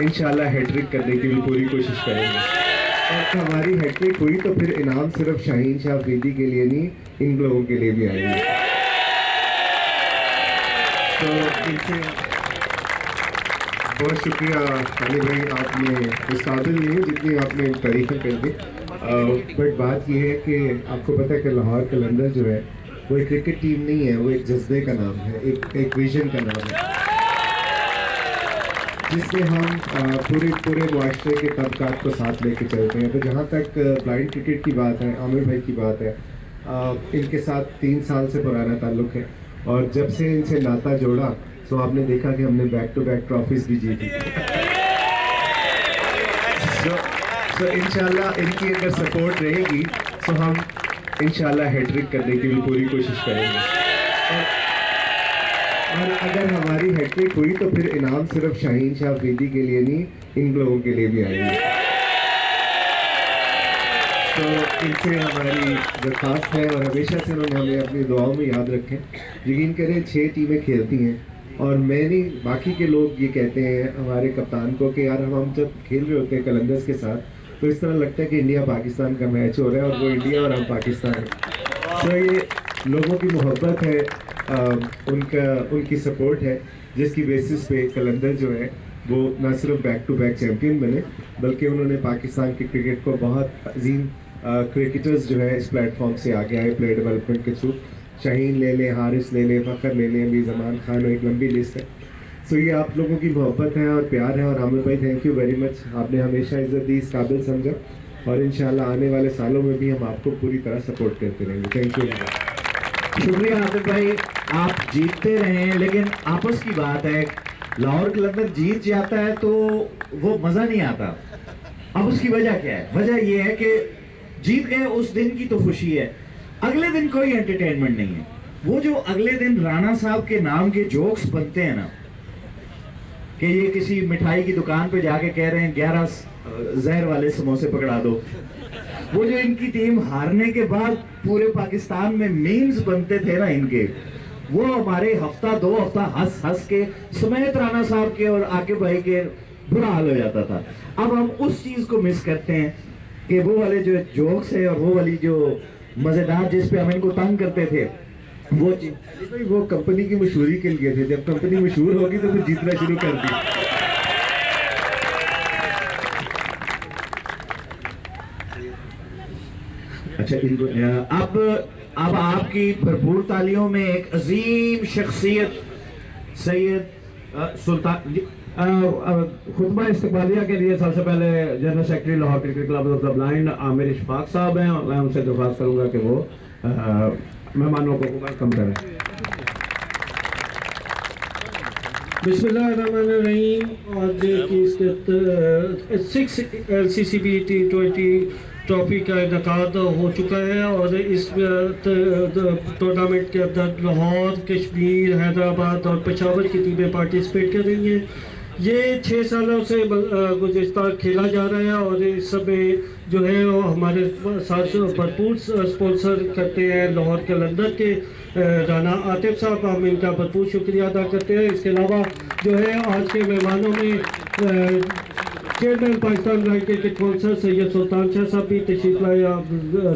इंशाल्लाह हैट्रिक करने की भी पूरी कोशिश करेंगे। और हमारी हैट्रिक हुई तो फिर इनाम सिर्फ शाहीन शाह अफरीदी के लिए नहीं, इन लोगों के लिए भी आएंगे। तो इनसे बहुत शुक्रिया अली भाई, आपने इस काबिल नहीं है जितनी आपने तारीफें कर दी। बट बात यह है कि आपको पता है कि लाहौर कलंदर जो है वो एक क्रिकेट टीम नहीं है, वो एक जज्बे का नाम है, एक विजन का नाम है, जिसमें हम पूरे मुआशरे के तबकात को साथ लेके चलते हैं। तो जहाँ तक ब्लाइंड क्रिकेट की बात है, आमिर भाई की बात है, इनके साथ 3 साल से पुराना ताल्लुक़ है और जब से इनसे नाता जोड़ा तो आपने देखा कि हमने बैक टू बैक ट्रॉफीज भी जीती। तो इंशाल्लाह इनकी अगर सपोर्ट रहेगी तो हम इंशाल्लाह हैट्रिक करने की भी पूरी कोशिश करेंगे। और अगर हमारी हैट्रिक हुई तो फिर इनाम सिर्फ शाहीन शाह अफरीदी के लिए नहीं, इन लोगों के लिए भी आएंगे। तो इनसे हमारी दरख्वास्त है और हमेशा से उन्होंने हमें अपनी दुआओं में याद रखें। यकीन करें 6 टीमें खेलती हैं और मैं नहीं, बाकी के लोग ये कहते हैं हमारे कप्तान को कि यार हम जब खेल रहे होते हैं कलंदर्स के साथ तो इस तरह लगता है कि इंडिया पाकिस्तान का मैच हो रहा है और वो इंडिया और हम पाकिस्तान। तो ये लोगों की मोहब्बत है, उनकी सपोर्ट है, जिसकी बेसिस पे कलंदर जो है वो न सिर्फ बैक टू बैक चैम्पियन बने बल्कि उन्होंने पाकिस्तान के क्रिकेट को बहुत अजीम क्रिकेटर्स जो है इस प्लेटफॉर्म से आगे आए प्लेयर डेवलपमेंट के थ्रू। शाहीन ले लें, हारिस ले लें, फ़खर ले लें, अभी ज़मान खान, एक लंबी लिस्ट है। सो ये आप लोगों की मोहब्बत है और प्यार है। और आमिर भाई थैंक यू वेरी मच, आपने हमेशा इज़्ज़त दी, इस काबिल समझा और इंशाल्लाह आने वाले सालों में भी हम आपको पूरी तरह सपोर्ट करते रहेंगे। Thank you. शुक्रिया आमिर भाई, आप जीतते रहें, लेकिन आपस की बात है, लाहौर कलंदर जीत जाता है तो वो मज़ा नहीं आता। अब उसकी वजह क्या है? वजह यह है कि जीत गए उस दिन की तो खुशी है, अगले दिन कोई एंटरटेनमेंट नहीं है। वो जो अगले दिन राणा साहब के नाम के जोक्स बनते हैं ना, कि ये किसी मिठाई की दुकान पे जाके कह रहे हैं 11 जहर वाले समोसे पकड़ा दो, वो जो इनकी टीम हारने के बाद पूरे पाकिस्तान में मीम्स बनते थे ना इनके, वो हमारे हफ्ता 2 हफ्ता हंस हंस के समेत राणा साहब के और आकिब भाई के बुरा हाल हो जाता था। अब हम उस चीज को मिस करते हैं कि वो वाले जो जोक्स है और वो वाली जो मजेदार जिस पे हम इनको तंग करते थे वो कंपनी की मशहूरी के लिए थे। जब कंपनी मशहूर होगी तो फिर जीतना शुरू कर दी। अच्छा, अब आपकी भरपूर तालियों में एक अजीम शख्सियत सैयद सुल्तान खुतबा इस्तकबालिया के लिए सबसे पहले general secretary Lahore cricket club of the blind Aamir Ishfaq साहब हैं और मैं उनसे दरख्वास्त करूंगा कि वो मेहमानों को वेलकम करें। बिस्मिल्लाहिर्रहमानिर्रहीम। आज की 6 LCCB T20 ट्रॉफी का इनकाद हो चुका है और इस टूर्नामेंट के अंदर लाहौर, कश्मीर, हैदराबाद और पेशावर की टीमें पार्टिसिपेट कर रही हैं। ये 6 सालों से गुज़िश्ता खेला जा रहा है और इस समय जो है वो हमारे साथ भरपूर स्पॉन्सर करते हैं लाहौर कलंदर के राना आतिफ साहब, हम इनका भरपूर शुक्रिया अदा करते हैं। इसके अलावा जो है आज के मेहमानों में chairman Pakistan blind cricket council Syed Sultan Shah sahab भी तशरीफ लाए,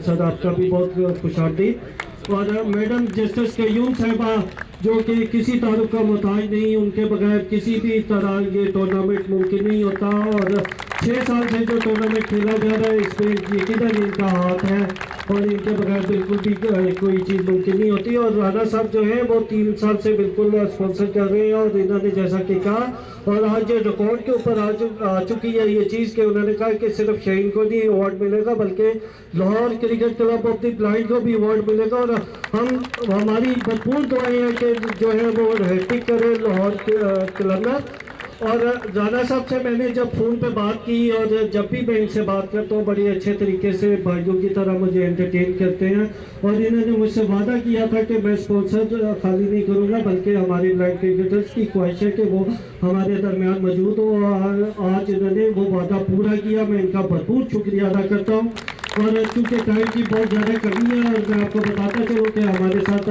सर आपका भी बहुत खुशामदीद। और मैडम जस्टिस कयूम साहिबा जो कि किसी तारुफ का मोहताज नहीं, उनके बगैर किसी भी तरह ये टूर्नामेंट मुमकिन नहीं होता। और 6 साल से जो टूर्नामेंट खेला जा रहा है इसमें यकीनन इनका हाथ है और इनके बगैर बिल्कुल भी कोई चीज़ मुमकिन नहीं होती। और राणा साहब जो है वो 3 साल से बिल्कुल स्पॉन्सर कर रहे हैं और इन्होंने जैसा कि कहा और आज रिकॉर्ड के ऊपर आज आ चुकी है ये चीज़ कि उन्होंने कहा कि सिर्फ शाहीन को नहीं अवार्ड मिलेगा बल्कि Lahore cricket club of the blind को भी अवार्ड मिलेगा। और हमारी भरपूर दुआएं हैं कि जो है वो हैट्रिक करे लाहौर कलंदर। और राणा साहब से मैंने जब फ़ोन पे बात की और जब भी मैं इनसे बात करता हूँ बड़े अच्छे तरीके से भाइयों की तरह मुझे एंटरटेन करते हैं और इन्होंने मुझसे वादा किया था कि मैं स्पॉन्सर खाली नहीं करूँगा बल्कि हमारे ब्लाइंड क्रिकेटर्स की ख्वाहिश है कि वो हमारे दरमियान मौजूद हो और आज इन्होंने वो वादा पूरा किया। मैं इनका भरपूर शुक्रिया अदा करता हूँ। और चूँकि टाइम की बहुत ज़्यादा कमी है और मैं आपको बताता चलूँ कि हमारे साथ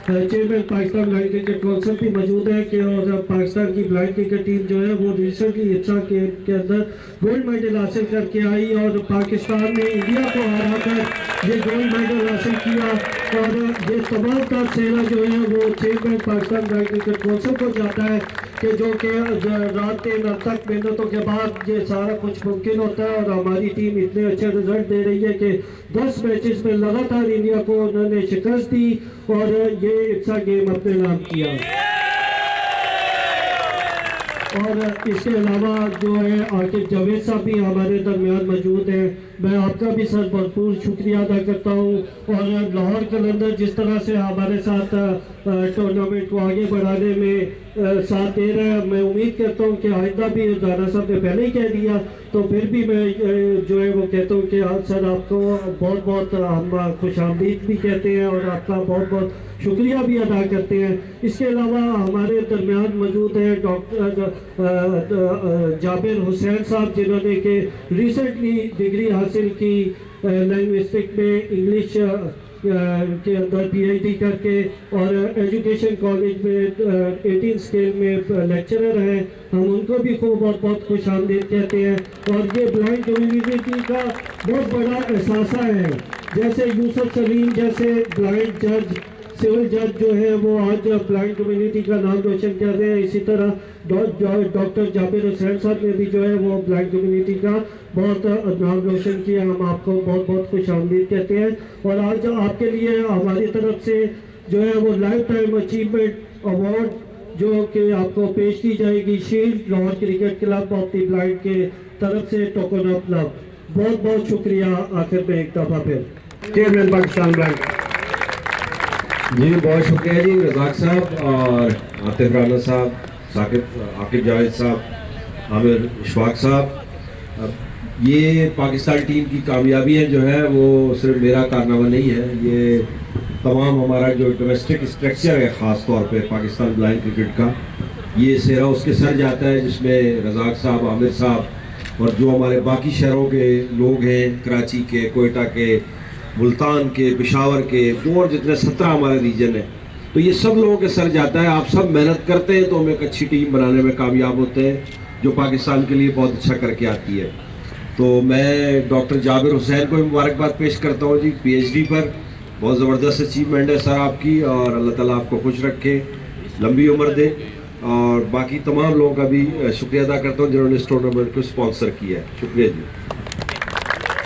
chairman Pakistan blind cricket council भी मौजूद है कि और पाकिस्तान की ब्लाइंड क्रिकेट टीम जो है वो रिसेंटली इफ्सा के अंदर गोल्ड मेडल हासिल करके आई और पाकिस्तान ने इंडिया को हरा कर ये गोल्ड मेडल हासिल किया और ये तमाम का सेना जो है वो chairman Pakistan blind cricket council को जाता है कि जो कि रात दिन तक मेहनतों के बाद ये सारा कुछ मुमकिन होता है और हमारी टीम इतने अच्छे रिजल्ट दे रही है कि 10 मैचेस में लगातार इंडिया को उन्होंने शिकस्त दी और ये इफ्सा गेम अपने नाम किया। और इसके अलावा जो है आकिब जावेद साहब भी हमारे दरमियान मौजूद हैं। मैं आपका भी सर भरपूर शुक्रिया अदा करता हूँ और लाहौर कलंदर जिस तरह से हमारे साथ टूर्नामेंट को आगे बढ़ाने में साथ दे रहा है, मैं उम्मीद करता हूँ कि आइंदा भी राना साहब ने पहले ही कह दिया तो फिर भी मैं जो है वो कहता हूँ कि सर आपको बहुत बहुत हम खुशामदीद भी कहते हैं और आपका बहुत बहुत शुक्रिया भी अदा करते हैं। इसके अलावा हमारे दरमियान मौजूद है डॉक्टर जाबिर हुसैन साहब जिन्होंने कि रिसेंटली डिग्री हासिल की लिंग्विस्टिक में इंग्लिश के अंदर PhD करके और एजुकेशन कॉलेज में 18 स्केल में लेक्चरर हैं। हम उनको भी खूब बहुत बहुत खुश आमदीद कहते हैं और ये ब्लाइंड कम्युनिटी का बहुत बड़ा एहसास है। जैसे यूसुफ सलीम जैसे ब्लाइंड जज सिविल जज जो है वो आज ब्लाइंड कम्युनिटी का नाम रोशन कर रहे हैं, इसी तरह डॉक्टर जाबिर हुसैन साहब ने भी जो है वो ब्लाइंड कम्युनिटी का बहुत नाम रोशन किया। हम आपको बहुत बहुत खुश आमदीद कहते हैं और आज आपके लिए हमारी तरफ से जो है वो लाइफ टाइम अचीवमेंट अवार्ड जो कि आपको पेश की जाएगी shield Lahore cricket club of the blind के तरफ से टोकन ऑफ लव। बहुत बहुत शुक्रिया। आखिर में एक दफ़ा फिर चेयरमैन पाकिस्तान ब्लाइंड। जी बहुत शुक्रिया जी रज़ाक साहब और आतिफ राना साहब, आकिब जावेद साहब, आमिर इशफाक साहब। ये पाकिस्तान टीम की कामयाबी जो है वो सिर्फ मेरा कारनामा नहीं है, ये तमाम हमारा जो डोमेस्टिक स्ट्रक्चर है ख़ास तौर पे पाकिस्तान ब्लाइंड क्रिकेट का, ये सेहरा उसके सर जाता है जिसमें रज़ाक साहब, आमिर साहब और जो हमारे बाकी शहरों के लोग हैं, कराची के, कोयटा के, मुल्तान के, पेशावर के, और जितने 17 हमारे रीजन है, तो ये सब लोगों के सर जाता है। आप सब मेहनत करते हैं तो हम एक अच्छी टीम बनाने में कामयाब होते हैं जो पाकिस्तान के लिए बहुत अच्छा करके आती है। तो मैं डॉक्टर जाबिर हुसैन को मुबारकबाद पेश करता हूँ जी PhD पर। बहुत ज़बरदस्त अचीवमेंट है सर आपकी और अल्लाह ताला आपको खुश रखे, लंबी उम्र दे। और बाकी तमाम लोगों का भी शुक्रिया अदा करता हूँ जिन्होंने इस टूर्नामेंट को स्पॉन्सर किया है। शुक्रिया जी।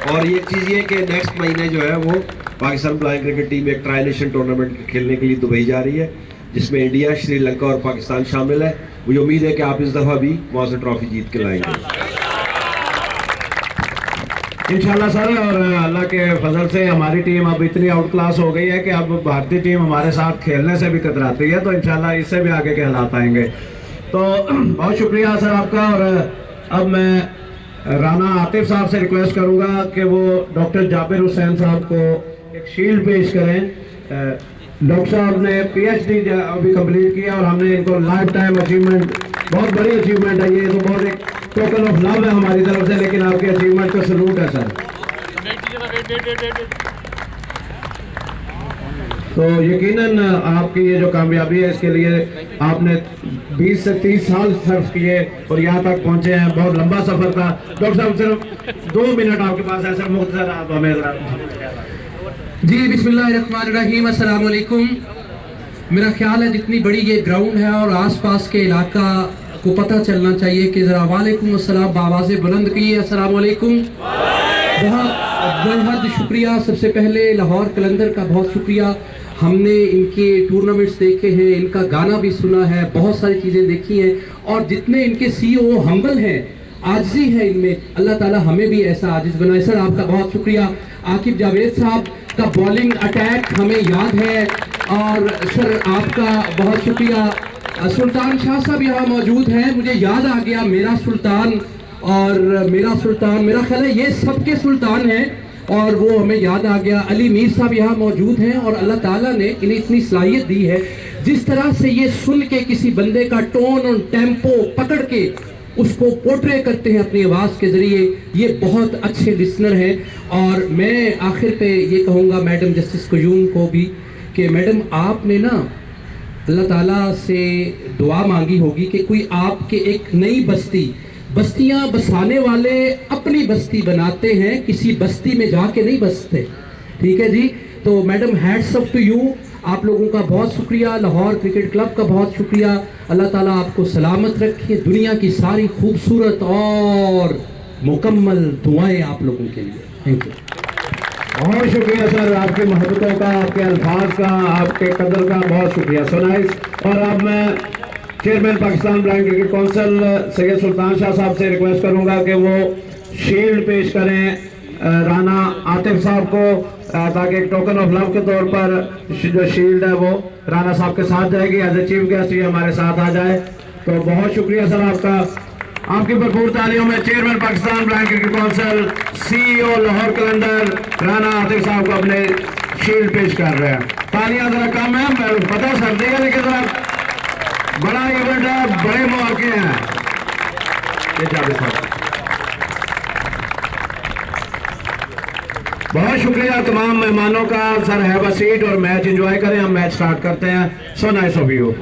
और ये चीज़ ये कि नेक्स्ट महीने जो है वो पाकिस्तान ब्लाइंड क्रिकेट टीम एक ट्राई नेशन टूर्नामेंट खेलने के लिए दुबई जा रही है जिसमें इंडिया, श्रीलंका और पाकिस्तान शामिल है। मुझे उम्मीद है कि आप इस दफ़ा भी वहाँ से ट्रॉफी जीत के लाएंगे इंशाल्लाह सर। और अल्लाह के फजल से हमारी टीम अब इतनी आउट क्लास हो गई है कि अब भारतीय टीम हमारे साथ खेलने से भी कतराती है, तो इंशाल्लाह इससे भी आगे के हालात आएंगे। तो बहुत शुक्रिया सर आपका। और अब मैं राना आतिफ साहब से रिक्वेस्ट करूंगा कि वो डॉक्टर जाबिर हुसैन साहब को एक शील्ड पेश करें। डॉक्टर साहब ने PhD अभी कंप्लीट किया और हमने इनको लाइफ टाइम अचीवमेंट, बहुत बड़ी अचीवमेंट है ये, तो बहुत एक टोकन ऑफ लव है हमारी तरफ से, लेकिन आपके अचीवमेंट का सलूट है सर। तो यकीनन आपकी ये जो कामयाबी है इसके लिए आपने 20 से 30 साल सर्व किए और यहाँ तक पहुँचे हैं। बहुत लंबा सफर था। डॉक्टर साहब सिर्फ 2 मिनट आपके पास है सर, मुख्तसर आप हमें जी। बिस्मिल्लाहिर्रहमानिर्रहीम, अस्सलाम वालेकुम। मेरा ख्याल है जितनी बड़ी ये ग्राउंड है और आसपास के इलाका को पता चलना चाहिए कि ज़रा वालेकुम अस्सलाम आवाज़ बुलंद की है। अस्सलाम वालेकुम। बहुत शुक्रिया। सबसे पहले लाहौर कलंदर का बहुत शुक्रिया। हमने इनके टूर्नामेंट्स देखे हैं, इनका गाना भी सुना है, बहुत सारी चीज़ें देखी हैं और जितने इनके CEO हम्बल हैं, आजिज़ी है इनमें, अल्लाह ताला हमें भी ऐसा आजिज़ बनाए। सर आपका बहुत शुक्रिया। आकिब जावेद साहब का बॉलिंग अटैक हमें याद है और सर आपका बहुत शुक्रिया। सुल्तान शाह साहब यहाँ मौजूद हैं, मुझे याद आ गया मेरा सुल्तान मेरा ख्याल है ये सबके सुल्तान हैं और वो हमें याद आ गया। अली मीर साहब यहाँ मौजूद हैं और अल्लाह ताला ने इन्हें इतनी सलाहियत दी है, जिस तरह से ये सुन के किसी बंदे का टोन और टेम्पो पकड़ के उसको पोर्ट्रे करते हैं अपनी आवाज़ के ज़रिए। ये बहुत अच्छे लिसनर हैं। और मैं आखिर पे ये कहूँगा मैडम जस्टिस क्यूम को भी कि मैडम आपने ना अल्लाह ताला से दुआ मांगी होगी कि कोई आपके एक नई बस्तियां बसाने वाले अपनी बस्ती बनाते हैं, किसी बस्ती में जाके नहीं बसते। ठीक है जी, तो madam hats off to you, आप लोगों का बहुत शुक्रिया, लाहौर क्रिकेट क्लब का बहुत शुक्रिया। अल्लाह ताला आपको सलामत रखे। दुनिया की सारी खूबसूरत और मुकम्मल दुआएं आप लोगों के लिए। Thank you. बहुत शुक्रिया सर, आपकी मोहब्बतों का, आपके अल्फाज का, आपके कदर का बहुत शुक्रिया। So nice. और अब मैं chairman Pakistan blind cricket council Syed Sultan Shah sahab से रिक्वेस्ट करूंगा कि वो शील्ड पेश करें राना आतिफ साहब को, ताकि एक टोकन ऑफ लव के तौर पर जो शील्ड है वो राना साहब के साथ जाएगी। एज ए चीफ गेस्ट ये हमारे साथ आ जाए। तो बहुत शुक्रिया सर आपका। आपकी भरपूर तालियों में chairman Pakistan blind cricket council CEO Lahore Qalandar Rana Atif sahab को अपने शील्ड पेश कर रहे हैं। तालियां जरा कम है, पता है सर्दी है, लेकिन जरा बड़ा इवेंट है, बड़े मौके हैं। ये जावेद साहब, बहुत शुक्रिया तमाम मेहमानों का। सर हैव अ सीट और मैच एंजॉय करें। हम मैच स्टार्ट करते हैं। So nice of you.